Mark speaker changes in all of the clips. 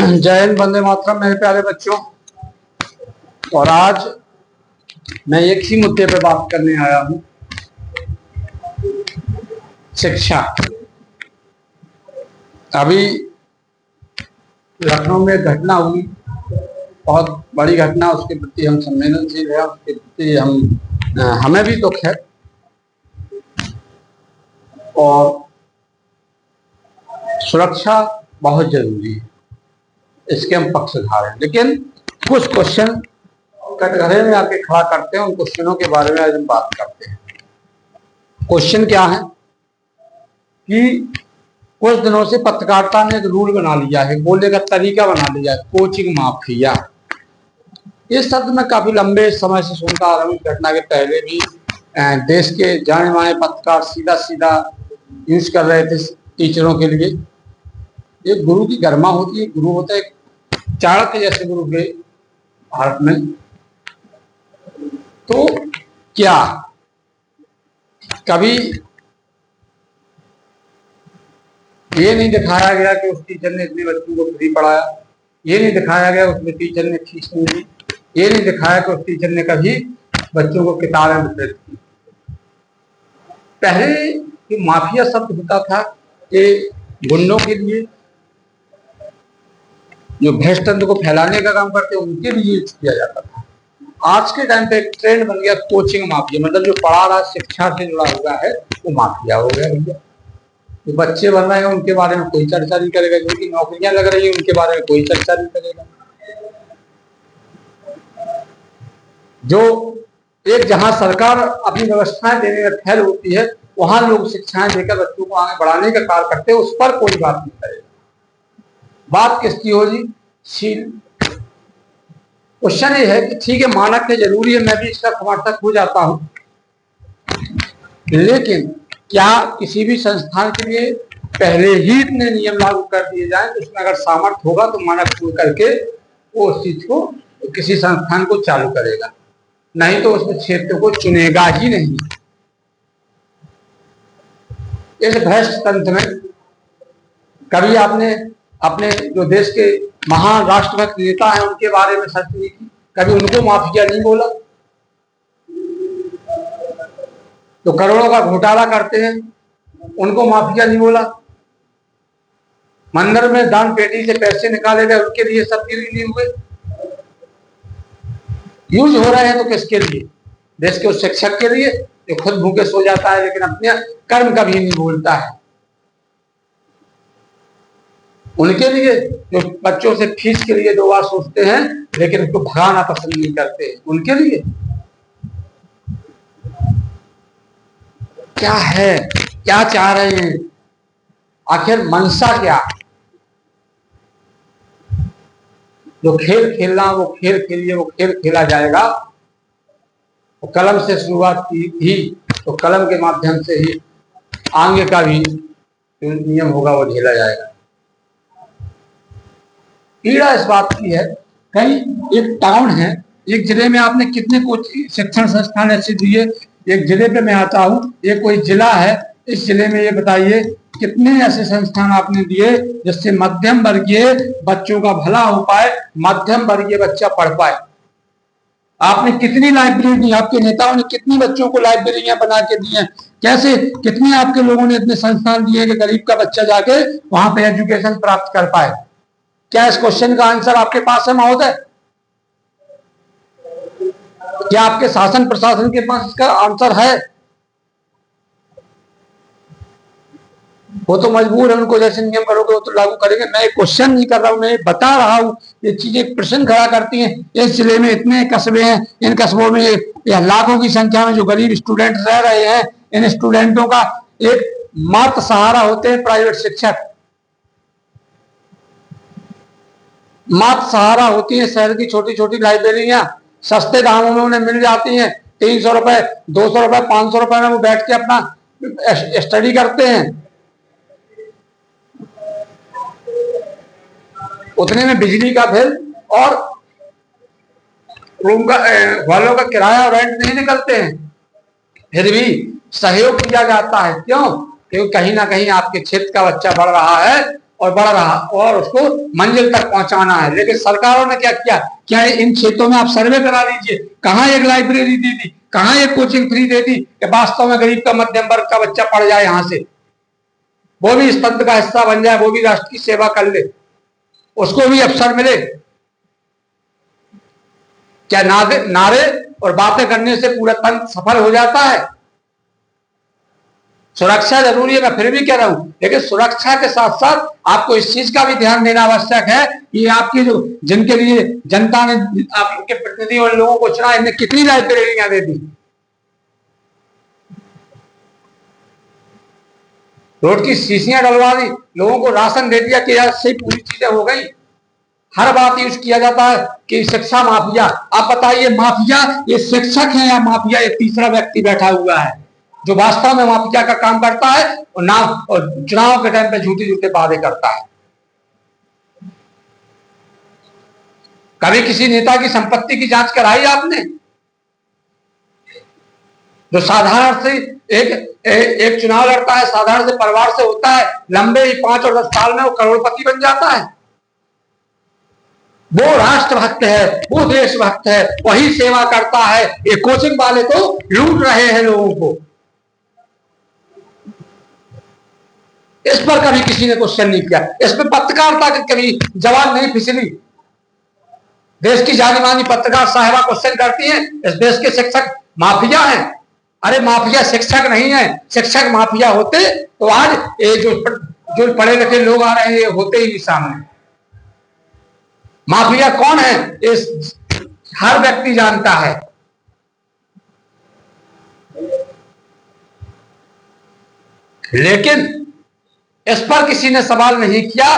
Speaker 1: जय हिंद, वंदे मातरम मेरे प्यारे बच्चों। और आज मैं एक ही मुद्दे पे बात करने आया हूं, शिक्षा। अभी लखनऊ में घटना हुई, बहुत बड़ी घटना। उसके प्रति हम संवेदनशील है, उसके प्रति हमें भी दुख है और सुरक्षा बहुत जरूरी है, इसके हम पक्षधार हैं। लेकिन कुछ क्वेश्चन कटघरे में आके खड़ा करते हैं, उन क्वेश्चनों के बारे में आज हम बात करते हैं। क्वेश्चन क्या है कि कुछ दिनों से पत्रकारिता ने एक रूल बना लिया है, बोलने का तरीका बना लिया है, कोचिंग माफिया। इस शब्द में काफी लंबे समय से सुनता आ रहा हूँ। घटना के पहले भी देश के जाने माने पत्रकार सीधा सीधा यूज कर रहे थे टीचरों के लिए। एक गुरु की गरिमा होती है, गुरु होता है चाणक्य जैसे गुरु के भारत में। तो क्या कभी ये नहीं दिखाया गया कि उस टीचर ने इतने बच्चों को फ्री पढ़ाया? ये नहीं दिखाया गया उसमें टीचर ने फीस नहीं दी? ये नहीं दिखाया कि उस टीचर ने कभी बच्चों को किताबें वितरित की? पहले ये माफिया शब्द होता था कि गुंडों के लिए, जो भ्रष्ट तंत्र को फैलाने का काम करते हैं, उनके लिए यूज किया जाता था। आज के टाइम पे एक ट्रेंड बन गया कोचिंग माफिया, मतलब जो पढ़ा रहा शिक्षा से जुड़ा हुआ है वो माफिया हो गया भैया। जो बच्चे बन रहे हैं उनके बारे में कोई चर्चा नहीं करेगा, जिनकी नौकरियां लग रही है उनके बारे में कोई चर्चा नहीं करेगा। जो एक जहां सरकार अपनी व्यवस्थाएं देने में फेल होती है, वहां लोग शिक्षाएं देकर बच्चों को आगे बढ़ाने का कार्य करते हैं, उस पर कोई बात नहीं करेगा। बात किसकी होगी? शील। क्वेश्चन ये है कि ठीक है, मानक है, जरूरी है, मैं भी इसका समर्थक हो जाता हूं, लेकिन क्या किसी भी संस्थान के लिए पहले ही इतने नियम लागू कर दिए जाएं तो उसमें अगर सामर्थ्य होगा तो मानक शुरू करके वो उस चीज को, किसी संस्थान को चालू करेगा, नहीं तो उसमें क्षेत्र को चुनेगा ही नहीं। इस भ्रष्ट तंत्र में कभी आपने अपने जो देश के महान राष्ट्रभक्त नेता हैं उनके बारे में सर्च नहीं की? कभी उनको माफिया नहीं बोला? तो करोड़ों का घोटाला करते हैं उनको माफिया नहीं बोला? मंदिर में दान पेटी से पैसे निकाले गए उनके लिए सब नहीं हुए? यूज हो रहे हैं तो किसके लिए? देश के उस शिक्षक के लिए जो खुद भूखे सो जाता है लेकिन अपने कर्म कभी नहीं भूलता है, उनके लिए जो बच्चों से फीस के लिए 2 बार सोचते हैं लेकिन उसको भगाना पसंद नहीं करते, उनके लिए क्या है? क्या चाह रहे हैं? आखिर मंशा क्या? जो खेल खेलना वो खेल खेलिए, वो खेल खेला जाएगा। वो कलम से शुरुआत की थी तो कलम के माध्यम से ही आगे का भी जो नियम होगा वो झेला जाएगा। पीड़ा इस बात की है, कहीं एक टाउन है, एक जिले में आपने कितने कोचिंग शिक्षण संस्थान ऐसे दिए? एक जिले पे मैं आता हूँ, ये कोई जिला है, इस जिले में ये बताइए कितने ऐसे संस्थान आपने दिए जिससे मध्यम वर्गीय बच्चों का भला हो पाए, मध्यम वर्गीय बच्चा पढ़ पाए? आपने कितनी लाइब्रेरी दी? आपके नेताओं ने कितनी बच्चों को लाइब्रेरियां बना के दी हैं? कैसे, कितने आपके लोगों ने इतने संस्थान दिए कि गरीब का बच्चा जाके वहां पे एजुकेशन प्राप्त कर पाए? क्या इस क्वेश्चन का आंसर आपके पास है महोदय? क्या आपके शासन प्रशासन के पास इसका आंसर है? वो तो मजबूर है, उनको जैसे नियम करोगे वो तो लागू करेंगे। मैं क्वेश्चन नहीं कर रहा हूं, मैं बता रहा हूं, ये चीजें प्रश्न खड़ा करती हैं। इस जिले में इतने कस्बे हैं, इन कस्बों में लाखों की संख्या में जो गरीब स्टूडेंट रह रहे हैं, इन स्टूडेंटों का एक मात्र सहारा होते हैं प्राइवेट शिक्षक। मात्र सहारा होती है शहर की छोटी छोटी लाइब्रेरियां, सस्ते दामों में उन्हें मिल जाती हैं। 300 रुपए, 200 रुपए, 500 रुपए में वो बैठ के अपना स्टडी करते हैं। उतने में बिजली का बिल और रूम का हॉलों का किराया और रेंट नहीं निकलते हैं, फिर भी सहयोग किया जाता है। क्यों? क्योंकि कहीं ना कहीं आपके क्षेत्र का बच्चा बढ़ रहा है और बढ़ रहा और उसको मंजिल तक पहुंचाना है। लेकिन सरकारों ने क्या किया, क्या इन क्षेत्रों में आप सर्वे करा लीजिए, कहाँ एक लाइब्रेरी दी थी, कहाँ एक कोचिंग फ्री दे दी कि वास्तव में गरीब का मध्यम वर्ग का बच्चा पढ़ जाए, यहां से वो भी इस तंत्र का हिस्सा बन जाए, वो भी राष्ट्र की सेवा कर ले, उसको भी अवसर मिले। क्या नारे और बातें करने से पूरा तंत्र सफल हो जाता है? सुरक्षा जरूरी है, मैं फिर भी कह रहा हूं, लेकिन सुरक्षा के साथ साथ आपको इस चीज का भी ध्यान देना आवश्यक है कि आपकी जो जिनके लिए जनता ने आपके प्रतिनिधि और लोगों को चुना, इन्हें कितनी लाइब्रेरियां दे दी, रोड की शीशियां डलवा दी, लोगों को राशन दे दिया कि यार सही पूरी चीजें हो गई। हर बात यूज किया जाता है कि शिक्षा माफिया। आप बताइए, माफिया ये शिक्षक है या माफिया ये तीसरा व्यक्ति बैठा हुआ है जो वास्तव में माफिया का काम करता है और चुनाव के टाइम पे झूठे झूठे वादे करता है? कभी किसी नेता की संपत्ति की जांच कराई आपने? जो साधारण से एक चुनाव लड़ता है, साधारण से परिवार से होता है, लंबे ही 5 और 10 साल में वो करोड़पति बन जाता है। वो राष्ट्रभक्त है, वो देशभक्त है, वही सेवा करता है। ये कोचिंग वाले तो लूट रहे हैं लोगों को। इस पर कभी किसी ने क्वेश्चन नहीं किया, इस पर पत्रकारिता की कभी जवाब नहीं फिसली। देश की जानी मानी पत्रकार साहिबा क्वेश्चन करती हैं, इस देश के शिक्षक माफिया हैं। अरे माफिया शिक्षक नहीं है, शिक्षक माफिया होते तो आज ये जो पढ़े लिखे लोग आ रहे हैं ये होते ही सामने। माफिया कौन है इस हर व्यक्ति जानता है। लेकिन इस पर किसी ने सवाल नहीं किया।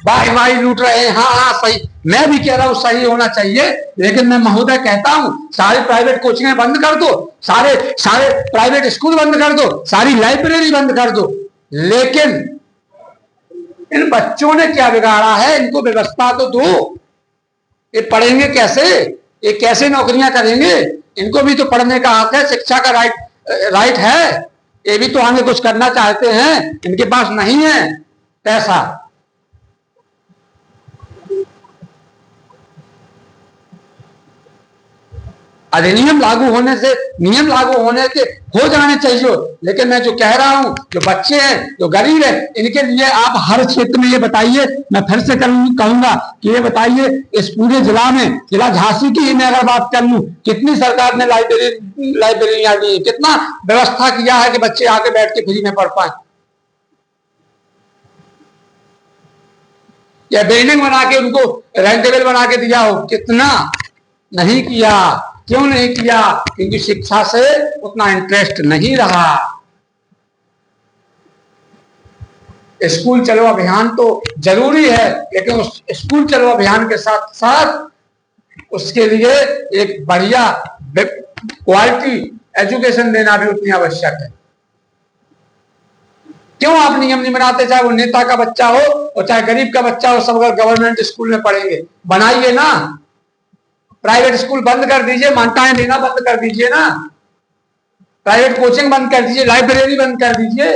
Speaker 1: वाही लूट रहे हैं, हाँ हाँ सही, मैं भी कह रहा हूं सही होना चाहिए, लेकिन मैं महोदय कहता हूं सारे प्राइवेट कोचिंगें बंद कर दो, सारे प्राइवेट स्कूल बंद कर दो, सारी लाइब्रेरी बंद कर दो। लेकिन इन बच्चों ने क्या बिगाड़ा है, इनको व्यवस्था तो दो। ये पढ़ेंगे कैसे, ये कैसे नौकरियां करेंगे? इनको भी तो पढ़ने का हक है, शिक्षा का राइट है। ये भी तो आगे कुछ करना चाहते हैं, इनके पास नहीं है पैसा। अधिनियम लागू होने से, नियम लागू होने के हो जाने चाहिए, लेकिन मैं जो कह रहा हूं, जो बच्चे हैं, जो गरीब हैं, इनके लिए आप हर क्षेत्र में ये बताइए। मैं फिर से कहूंगा कि ये बताइए, इस पूरे जिला में, जिला झांसी की ही मैं अगर बात कर लूं, कितनी सरकार ने लाइब्रेरियां दी, कितना व्यवस्था किया है कि बच्चे आके बैठ के फ्री में पढ़ पाए। या बिल्डिंग बना के उनको रेंटेबल बना के दिया हो, कितना नहीं किया। क्यों नहीं किया? क्योंकि शिक्षा से उतना इंटरेस्ट नहीं रहा। स्कूल चलो अभियान तो जरूरी है, लेकिन उस स्कूल चलो अभियान के साथ साथ उसके लिए एक बढ़िया क्वालिटी एजुकेशन देना भी उतनी आवश्यक है। क्यों आप नियम नहीं बनाते? चाहे वो नेता का बच्चा हो और चाहे गरीब का बच्चा हो, सब अगर गवर्नमेंट स्कूल में पढ़ेंगे, बनाइए ना। प्राइवेट स्कूल बंद कर दीजिए, मान्यताएं देना बंद कर दीजिए ना, प्राइवेट कोचिंग बंद कर दीजिए, लाइब्रेरी बंद कर दीजिए,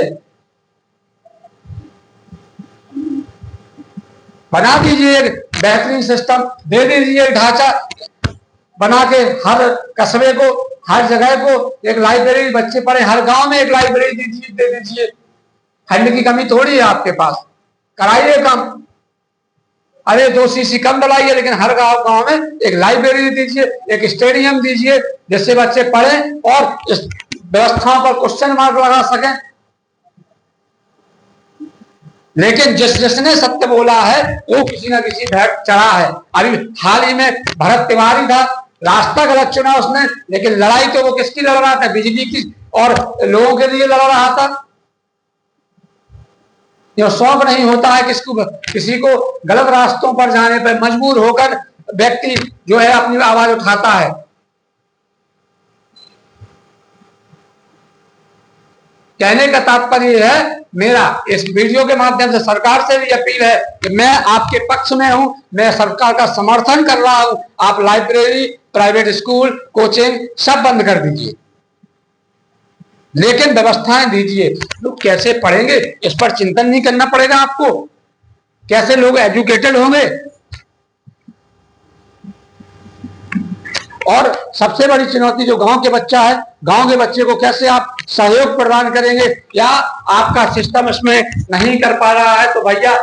Speaker 1: बना दीजिए एक बेहतरीन सिस्टम, दे दीजिए ढांचा बना के हर कस्बे को, हर जगह को एक लाइब्रेरी, बच्चे पढ़े, हर गांव में एक लाइब्रेरी दे दीजिए। फंड की कमी थोड़ी है आपके पास, कराइए काम। अरे 2 सीसी कम डलाइए, लेकिन हर गांव में एक लाइब्रेरी दीजिए, एक स्टेडियम दीजिए, जिससे बच्चे पढ़ें और इस व्यवस्थाओं पर क्वेश्चन मार्क लगा सकें। लेकिन जिसने सत्य बोला है वो किसी ना किसी भेंट चढ़ा है। अभी हाल ही में भरत तिवारी था, रास्ता गलत चुना उसने, लेकिन लड़ाई तो वो किसकी लड़ रहा था? बिजली की और लोगों के लिए लड़ रहा था। ये शौक नहीं होता है किसी को गलत रास्तों पर जाने पर मजबूर होकर व्यक्ति जो है अपनी आवाज उठाता है। कहने का तात्पर्य है मेरा इस वीडियो के माध्यम से सरकार से भी अपील है कि मैं आपके पक्ष में हूं, मैं सरकार का समर्थन कर रहा हूं। आप लाइब्रेरी, प्राइवेट स्कूल, कोचिंग सब बंद कर दीजिए। लेकिन व्यवस्थाएं दीजिए। लोग कैसे पढ़ेंगे इस पर चिंतन नहीं करना पड़ेगा आपको? कैसे लोग एजुकेटेड होंगे? और सबसे बड़ी चुनौती जो गांव के बच्चा है, गांव के बच्चे को कैसे आप सहयोग प्रदान करेंगे? या आपका सिस्टम इसमें नहीं कर पा रहा है तो भैया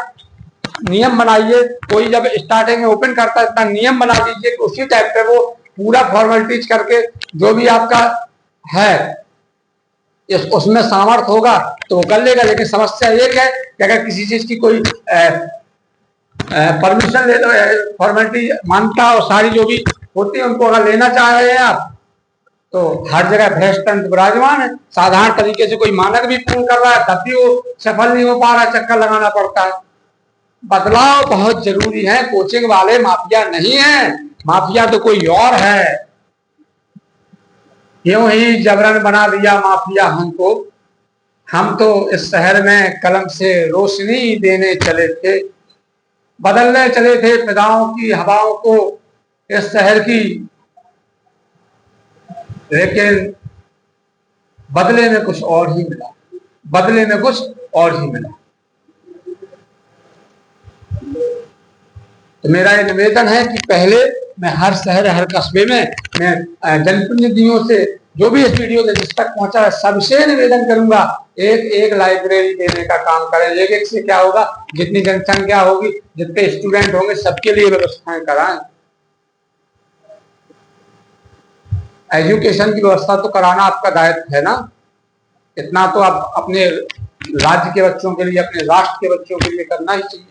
Speaker 1: नियम बनाइए। कोई जब स्टार्टिंग में ओपन करता है इतना नियम बना दीजिए कि उसी टाइप पे वो पूरा फॉर्मेलिटीज करके जो भी आपका है उसमें सामर्थ्य होगा तो वो कर लेगा। लेकिन समस्या एक है कि अगर किसी चीज की कोई परमिशन ले लो, फॉर्मेलिटी मानता और सारी जो भी होती है उनको अगर लेना चाह रहे हैं आप, तो हर जगह भ्रष्ट तंत्र विराजमान है। साधारण तरीके से कोई मानक भी पूर्ण कर रहा है तब भी वो सफल नहीं हो पा रहा है, चक्कर लगाना पड़ता है। बदलाव बहुत जरूरी है। कोचिंग वाले माफिया नहीं है, माफिया तो कोई और है। यूं ही जबरन बना दिया माफिया हमको। हम तो इस शहर में कलम से रोशनी देने चले थे, बदलने चले थे फिजाओं की हवाओं को इस शहर की, लेकिन बदले में कुछ और ही मिला, बदले में कुछ और ही मिला। तो मेरा ये निवेदन है कि पहले मैं हर शहर हर कस्बे में मैं जनप्रतिनिधियों से जो भी इस वीडियो जिस तक पहुंचा है सबसे निवेदन करूंगा एक एक लाइब्रेरी देने का काम करें। एक एक से क्या होगा, जितनी जनसंख्या होगी, जितने स्टूडेंट होंगे सबके लिए व्यवस्थाएं कराएं। एजुकेशन की व्यवस्था तो कराना आपका दायित्व है ना। इतना तो आप अपने राज्य के बच्चों के लिए, अपने राष्ट्र के बच्चों के लिए करना ही चाहिए।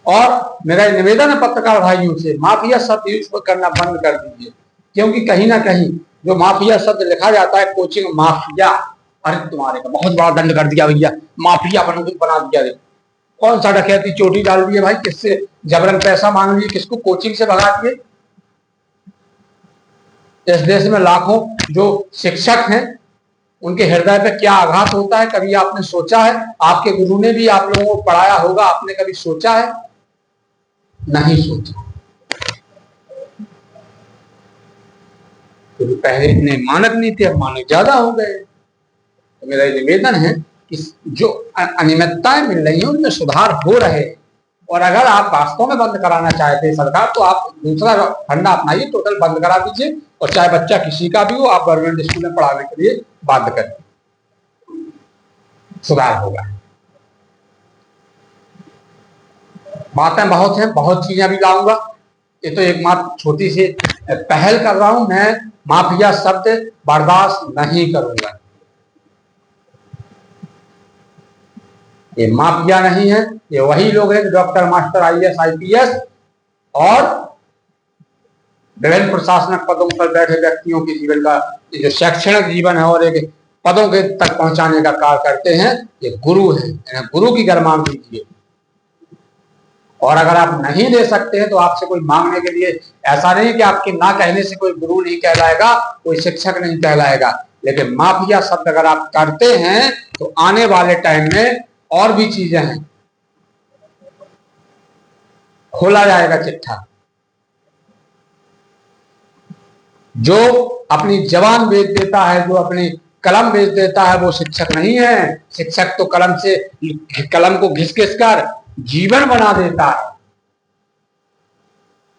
Speaker 1: और मेरा निवेदन है पत्रकार भाइयों से, माफिया शब्द यूज करना बंद कर दीजिए। क्योंकि कहीं ना कहीं जो माफिया शब्द लिखा जाता है कोचिंग माफिया, अरे तुम्हारे का बहुत बड़ा दंड कर दिया भैया, माफिया बना दिया। कौन सा डकैती चोटी डाल दिए भाई, किससे जबरन पैसा मांग लिए, किसको कोचिंग से भगा दिए। इस देश में लाखों जो शिक्षक हैं उनके हृदय पे क्या आघात होता है, कभी आपने सोचा है? आपके गुरु ने भी आप लोगों को पढ़ाया होगा, आपने कभी सोचा है? नहीं सोचा। क्योंकि पहले इतने मानक नहीं थे, अब मानक ज्यादा हो गए। तो मेरा ये निवेदन है कि जो अनियमितताएं मिल रही हैं उनमें सुधार हो रहे हैं। और अगर आप वास्तव में बंद कराना चाहते हैं सरकार, तो आप दूसरा फंडा अपनाइए, टोटल बंद करा दीजिए। और चाहे बच्चा किसी का भी हो, आप गवर्नमेंट स्कूल में पढ़ाने के लिए बाध्य करें, सुधार होगा। बातें बहुत हैं, बहुत चीजें अभी लाऊंगा। ये तो एक मात्र छोटी सी पहल कर रहा हूं। मैं माफिया शब्द बर्दाश्त नहीं करूंगा। ये माफिया नहीं है, ये वही लोग हैं डॉक्टर, मास्टर, IAS, IPS और विभिन्न प्रशासनिक पदों पर बैठे व्यक्तियों के जीवन का जो शैक्षणिक जीवन है और एक पदों के तक पहुंचाने का कार्य करते हैं, ये गुरु है। गुरु की गरमान दीजिए। और अगर आप नहीं दे सकते हैं तो आपसे कोई मांगने के लिए, ऐसा नहीं कि आपके ना कहने से कोई गुरु नहीं कहलाएगा, कोई शिक्षक नहीं कहलाएगा। लेकिन माफिया शब्द अगर आप करते हैं तो आने वाले टाइम में और भी चीजें हैं, खोला जाएगा चिट्ठा। जो अपनी जबान बेच देता है, जो अपनी कलम बेच देता है, वो शिक्षक नहीं है। शिक्षक तो कलम से, कलम को घिस घिस कर जीवन बना देता है।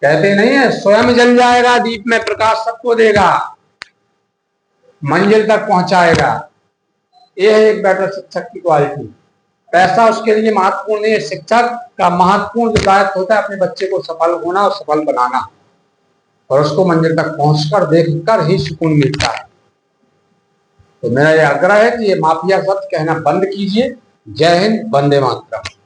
Speaker 1: कहते नहीं है, स्वयं जल जाएगा दीप में प्रकाश सबको देगा, मंजिल तक पहुंचाएगा। यह है एक बेटर शिक्षक की क्वालिटी। पैसा उसके लिए महत्वपूर्ण नहीं है। शिक्षक का महत्वपूर्ण जो दायित्व होता है अपने बच्चे को सफल होना और सफल बनाना, और उसको मंजिल तक पहुंचकर देखकर ही सुकून मिलता है। तो मेरा यह आग्रह है कि ये माफिया शब्द कहना बंद कीजिए। जय हिंद, वंदे मातरम।